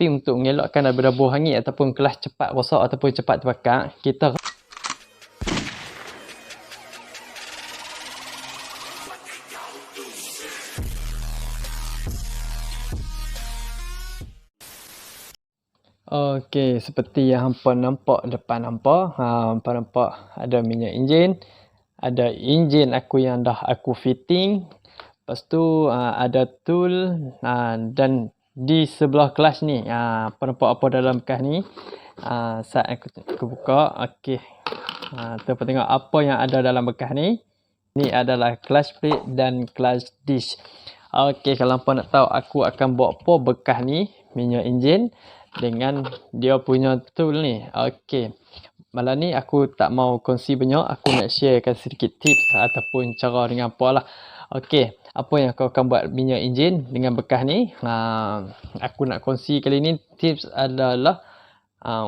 Tapi untuk mengelakkan daripada bau hangit ataupun kelas cepat rosak ataupun cepat terbakar, kita Okey, seperti yang hampa nampak depan hampa, hampa nampak ada minyak enjin, ada enjin aku yang dah aku fitting. Lepas tu ada tool, dan di sebelah kelas ni, hampa nampak apa dalam bekas ni. Saat aku buka, okey. Hampa tengok apa yang ada dalam bekas ni. Ni adalah clutch plate dan clutch dish. Okey, kalau hampa nak tahu aku akan buat apa bekas ni, minyak enjin dengan dia punya tool ni. Okey. Malam ni aku tak mau kongsi banyak, aku nak sharekan sedikit tips ataupun cara dengan apa lah. Okey, apa yang kau akan buat minyak enjin dengan bekas ni? Aku nak kongsi kali ni tips adalah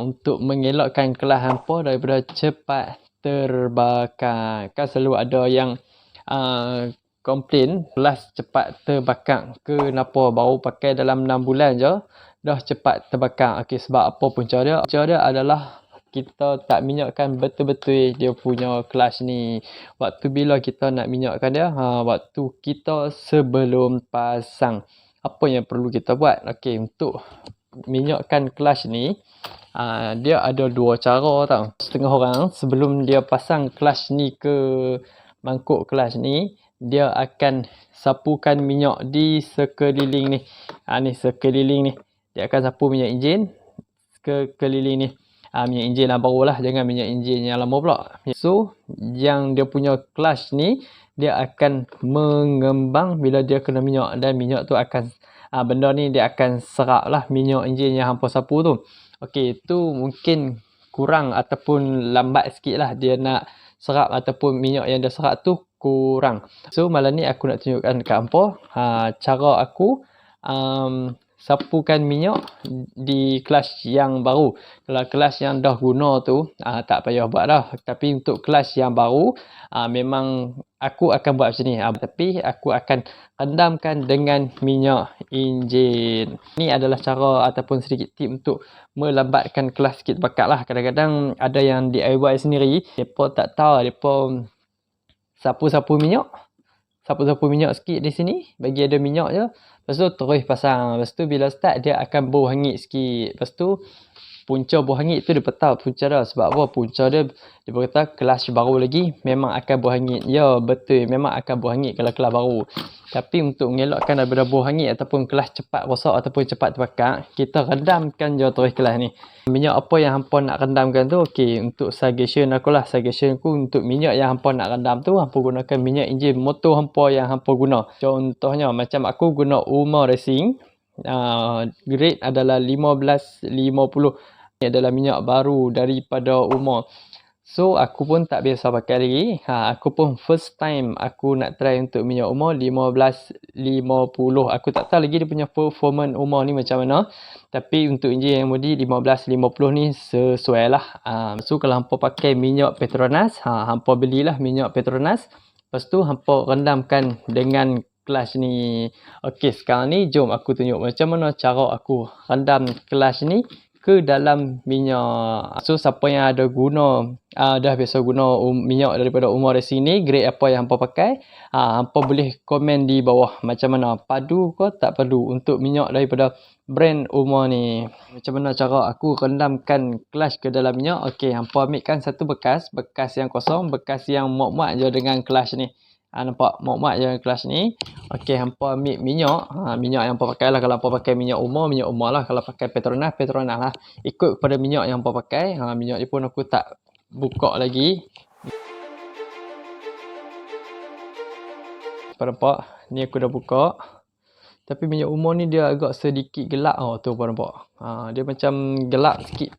untuk mengelakkan kelas hampa daripada cepat terbakar. Kan selalu ada yang komplain kelas cepat terbakar. Kenapa? Baru pakai dalam 6 bulan je dah cepat terbakar. Okey, sebab apa punca dia? Punca dia adalah kita tak minyakkan betul-betul dia punya clutch ni. Waktu bila kita nak minyakkan dia, waktu kita sebelum pasang. Apa yang perlu kita buat? Okey, untuk minyakkan clutch ni, dia ada dua cara tau. Setengah orang sebelum dia pasang clutch ni ke mangkuk clutch ni, dia akan sapukan minyak di sekeliling ni. Ni sekeliling ni. Dia akan sapu minyak enjin ke keliling ni. Minyak enjin yang baru lah, jangan minyak enjin yang lama pula. So, yang dia punya clutch ni, dia akan mengembang bila dia kena minyak. Dan minyak tu akan, benda ni dia akan serap lah minyak enjin yang hampa sapu tu. Okey, tu mungkin kurang ataupun lambat sikit lah dia nak serap ataupun minyak yang dia serap tu kurang. So, malam ni aku nak tunjukkan kat hampa cara aku sapukan minyak di clutch yang baru. Kalau clutch yang dah guna tu, tak payah buat dah. Tapi untuk clutch yang baru, memang aku akan buat macam ni. Tapi aku akan rendamkan dengan minyak enjin. Ni adalah cara ataupun sedikit tip untuk melambatkan kelas sikit bakar lah. Kadang-kadang ada yang DIY sendiri, mereka tak tahu, mereka sapu-sapu minyak. Sapu-sapu minyak sikit di sini, bagi ada minyak je. Lepas tu terus pasang. Lepas tu bila start dia akan bau hangit sikit. Lepas tu punca bau hangit tu dia tahu punca dia. Sebab apa? Punca dia berkata kelas baru lagi memang akan bau hangit. Ya betul, memang akan bau hangit kalau kelas baru. Tapi untuk mengelakkan daripada bau hangit ataupun kelas cepat rosak ataupun cepat terbakar, kita redamkan je terus kelas ni. Minyak apa yang hampa nak rendamkan tu, okey, untuk suggestion aku lah. Suggestion aku untuk minyak yang hampa nak rendam tu, hampa gunakan minyak enjin motor hampa yang hampa guna. Contohnya macam aku guna Uma Racing, grade adalah 1550. Ini adalah minyak baru daripada Uma. So aku pun tak biasa pakai lagi. Aku pun first time aku nak try untuk minyak Uma 1550. Aku tak tahu lagi dia punya performance Uma ni macam mana. Tapi untuk enjin yang mudi 1550 ni sesuai lah. So kalau hampa pakai minyak Petronas, hampa belilah minyak Petronas. Lepas tu hampa rendamkan dengan clutch ni. Okey, sekarang ni jom aku tunjuk macam mana cara aku rendam clutch ni ke dalam minyak. So siapa yang ada guna, dah biasa guna minyak daripada Uma Racing ni, grade apa yang hampa pakai, hampa boleh komen di bawah macam mana, padu ke tak padu untuk minyak daripada brand Uma ni. Macam mana cara aku rendamkan clutch ke dalam minyak? Okey, hampa ambilkan satu bekas yang kosong, bekas yang muat-muat je dengan clutch ni. Nampak muat-muat je clutch ni. Okey, hampa ambil minyak. Minyak yang hampa pakai lah. Kalau hampa pakai minyak Uma lah. Kalau pakai Petronas lah. Ikut kepada minyak yang hampa pakai. Minyak ni pun aku tak buka lagi. Nampak? Ni aku dah buka. Tapi minyak Uma ni dia agak sedikit gelap. Tu pun nampak. Dia macam gelap sikit.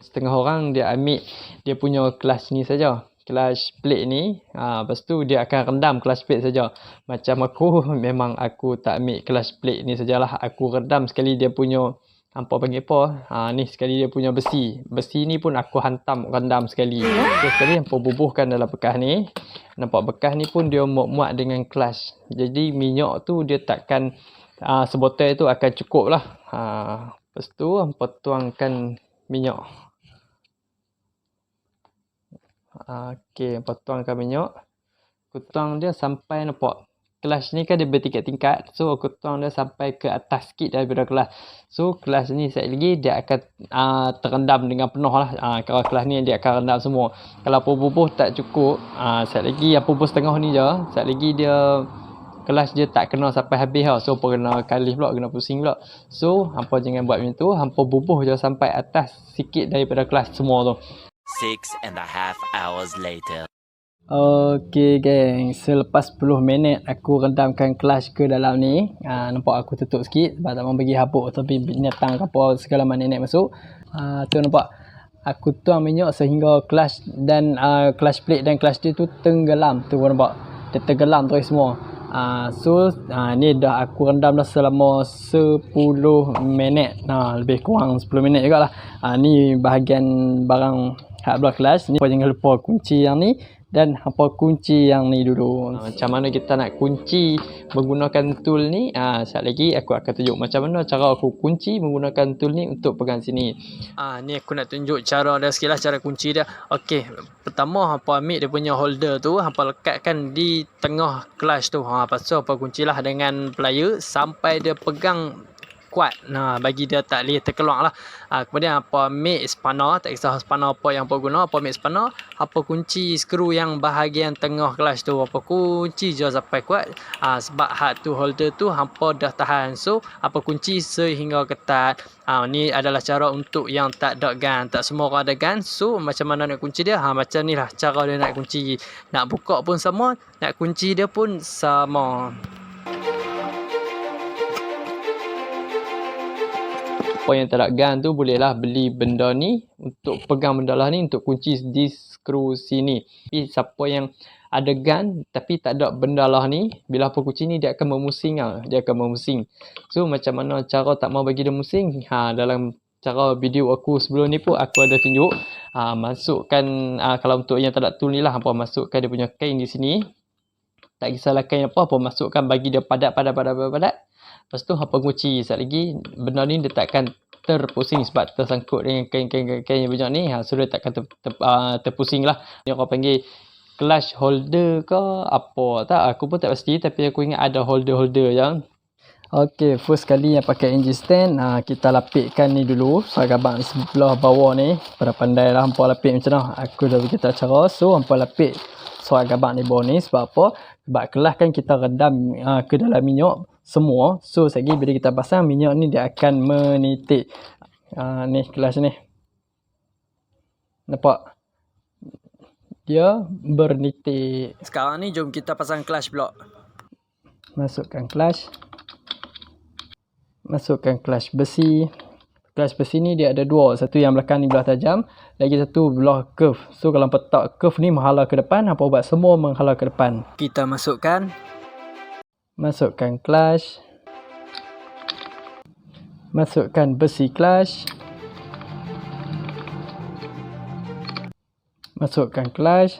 Setengah orang dia ambil dia punya clutch ni saja. Clutch plate ni, lepas tu dia akan rendam clutch plate saja. Macam aku, memang aku tak ambil clutch plate ni sajalah. Aku redam sekali dia punya, hampa panggil apa? Ni sekali dia punya besi. Besi ni pun aku hantam rendam sekali. Sekali hampa bubuhkan dalam bekas ni. Nampak bekas ni pun dia muat-muat dengan clutch. Jadi minyak tu dia takkan sebotol tu akan cukup lah. Lepas tu hampa tuangkan minyak. Okey, hampa tuangkan minyak. Aku tuang dia sampai nampak. Kelas ni kan dia bertingkat-tingkat. So aku tuang dia sampai ke atas sikit daripada kelas. So kelas ni sekejap lagi dia akan terendam dengan penuh lah. Kalau kelas ni dia akan rendam semua. Kalau bubuh tak cukup, sekejap lagi yang bubuh setengah ni je. Sekejap lagi dia kelas dia tak kena sampai habis lah. So kena kalih pula, kena pusing pula. So hampa jangan buat macam tu. Hampa bubuh je sampai atas sikit daripada kelas semua tu. 6.5 hours later. Okay geng, selepas 10 minit aku rendamkan kelas ke dalam ni. Nampak aku tutup sikit sebab tak mahu bagi habuk tapi binatang ke apa segala mana nenek masuk. Tu nampak aku tuang minyak sehingga kelas dan kelas plate dan kelas dia tu tenggelam. Tu nampak dia tenggelam terus semua. Ni dah aku rendam dah selama 10 minit. Lebih kurang 10 minit jugalah. Ni bahagian barang hak belah kelas. Ni jangan lupa kunci yang ni dan hampa kunci yang ni dulu. Macam mana kita nak kunci menggunakan tool ni? Sekejap lagi aku akan tunjuk macam mana cara aku kunci menggunakan tool ni untuk pegang sini. Ni aku nak tunjuk cara dia sikit lah, cara kunci dia. Okey, pertama hampa ambil dia punya holder tu, hampa lekatkan di tengah clutch tu. Lepas tu hampa kuncilah dengan plier sampai dia pegang kuat. Bagi dia tak boleh terkeluar lah. Kemudian hampa ambil spanner, tak kisah spanner apa yang hampa guna, hampa ambil spanner, hampa kunci skru yang bahagian tengah kelas tu. Hampa kunci je sampai kuat. Sebab hak tu holder tu hampa dah tahan. So hampa kunci sehingga ketat. Ni adalah cara untuk yang tak ada gun. Tak semua orang ada gun. So macam mana nak kunci dia? Macam ni lah cara dia nak kunci. Nak buka pun sama, nak kunci dia pun sama. Siapa yang tak ada gun tu bolehlah beli benda ni untuk pegang benda lah ni untuk kunci di skru sini. Tapi siapa yang ada gun tapi tak ada benda lah ni, bila apa kunci ni dia akan memusing lah. Dia akan memusing. So macam mana cara tak mau bagi dia musing? Dalam cara video aku sebelum ni pun aku ada tunjuk. Masukkan kalau untuk yang tak ada tool ni lah, hampa masukkan dia punya kain di sini. Tak kisahlah kain apa, masukkan bagi dia padat. Lepas tu hampa kunci. Sekejap lagi benda ni dia takkan terpusing sebab tersangkut dengan kain yang banyak ni. So dia takkan terpusing lah. Ni orang panggil clutch holder ke apa tak, aku pun tak pasti tapi aku ingat ada holder je. Okay, first kali yang pakai engine stand, kita lapikkan ni dulu. Gabang sebelah bawah ni, pada pandai lah hampa lapik macam mana. Aku dah beritahu cara. So hampa lapik gabang di bawah ni sebab apa? Sebab kelas kan kita rendam ke dalam minyak semua. So sekejap bila kita pasang minyak ni dia akan menitik. Ni kelas ni. Nampak? Dia bernitik. Sekarang ni jom kita pasang clutch pula. Masukkan clutch besi. Clutch besi ni dia ada dua. Satu yang belakang ni belah tajam, lagi satu belah curve. So kalau petak curve ni menghala ke depan, hampa buat semua menghala ke depan. Kita masukkan clutch. Masukkan besi clutch. Masukkan clutch.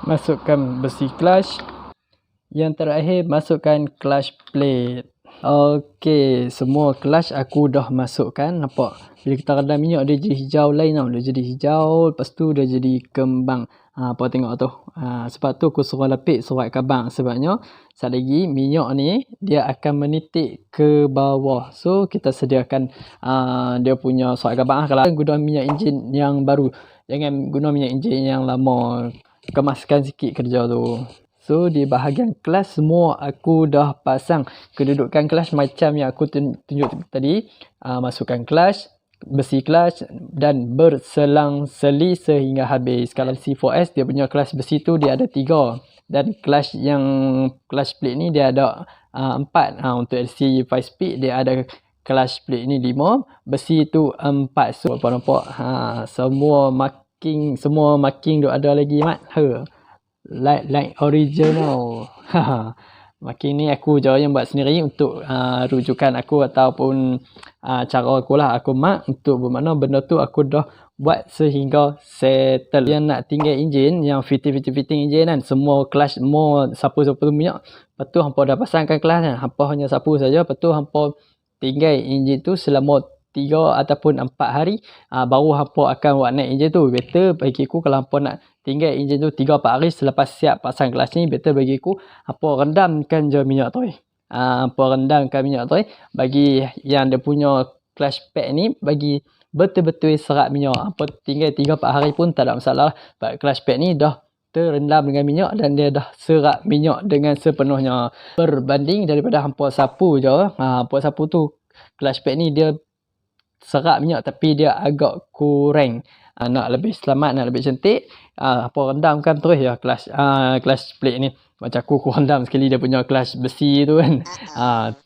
Masukkan besi clutch. Yang terakhir masukkan clutch plate. Okey, semua clutch aku dah masukkan. Nampak? Bila kita rendam minyak dia jadi hijau lain tau. Dia jadi hijau, lepas tu dia jadi kembang. Apa tengok tu. Sebab tu aku suruh lapik surat khabar. Sebabnya sekejap lagi minyak ni dia akan menitik ke bawah. So kita sediakan dia punya surat khabar. Kalau guna minyak enjin yang baru, jangan guna minyak enjin yang lama. Kemaskan sikit kerja tu. So di bahagian kelas semua aku dah pasang kedudukan kelas macam yang aku tunjuk tadi. Masukkan kelas, besi clutch dan berselang-seli sehingga habis. Kalau C4S dia punya clutch besi tu dia ada 3 dan clutch plate ni dia ada 4. Untuk LC 5 speed dia ada clutch plate ni 5, besi tu 4. So nampak semua marking tu ada lagi mat. Like original. Marking ni aku je yang buat sendiri untuk rujukan aku ataupun cara aku lah. Aku mark untuk bermakna benda tu aku dah buat sehingga settle. Yang nak tinggal enjin, yang fitting enjin kan, semua clutch semua sapu minyak. Lepas tu hampa dah pasangkan clutch kan, hampa hanya sapu saja. Lepas tu hampa tinggal enjin tu selama 3 ataupun 4 hari, baru hampa akan buat naik enjin tu. Better bagi aku kalau hampa nak tinggal enjin tu 3-4 hari selepas siap pasang kelas ni, better bagi aku hampa rendamkan je minyak tu. Hampa rendamkan minyak tu bagi yang dia punya clutch pad ni bagi betul-betul serap minyak. Hampa tinggal 3-4 hari pun tak ada masalah. Clutch pad ni dah terendam dengan minyak dan dia dah serap minyak dengan sepenuhnya. Berbanding daripada hampa sapu je. Hampa sapu tu clutch pad ni dia serap minyak tapi dia agak kurang. Nak lebih selamat, nak lebih cantik, hampa rendamkan terus je clutch plate ni. Macam aku rendam sekali dia punya clutch besi tu kan.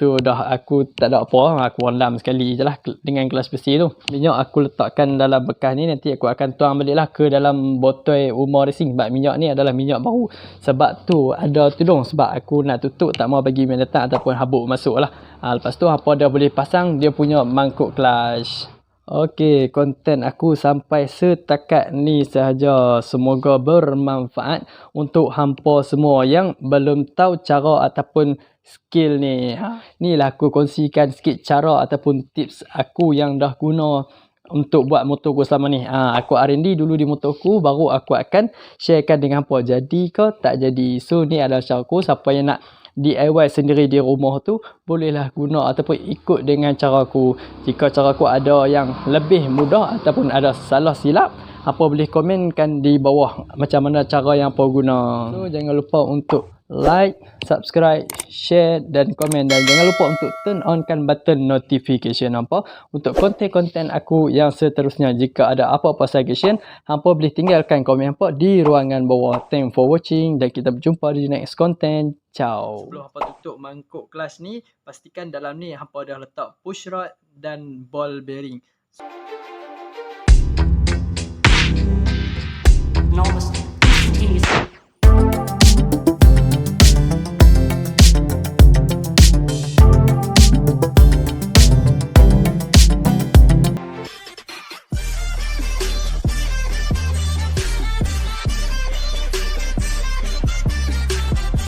Tu dah aku tak ada apa, aku rendam sekali je lah dengan clutch besi tu. Minyak aku letakkan dalam bekas ni, nanti aku akan tuang balik lah ke dalam botol Umar Racing. Sebab minyak ni adalah minyak baru. Sebab tu ada tudung, sebab aku nak tutup tak mau bagi minyak datang ataupun habuk masuk lah. Lepas tu hampa dah boleh pasang dia punya mangkuk clutch. Okey, konten aku sampai setakat ni sahaja. Semoga bermanfaat untuk hampa semua yang belum tahu cara ataupun skill ni. Ni lah aku kongsikan sikit cara ataupun tips aku yang dah guna untuk buat motor aku selama ni. Aku R&D dulu di motor aku, baru aku akan sharekan dengan hampa. Jadi ke tak jadi. So ni adalah cara aku. Siapa yang nak DIY sendiri di rumah tu, bolehlah guna ataupun ikut dengan cara aku. Jika cara aku ada yang lebih mudah ataupun ada salah silap, apa boleh komenkan di bawah macam mana cara yang apa guna. So jangan lupa untuk like, subscribe, share dan komen, dan jangan lupa untuk turn onkan button notification hampa untuk konten-konten aku yang seterusnya. Jika ada apa-apa suggestion, hampa boleh tinggalkan komen hampa di ruangan bawah. Thanks for watching dan kita berjumpa di next content. Ciao. Sebelum hampa tutup mangkuk kelas ni, pastikan dalam ni hampa dah letak push rod dan ball bearing.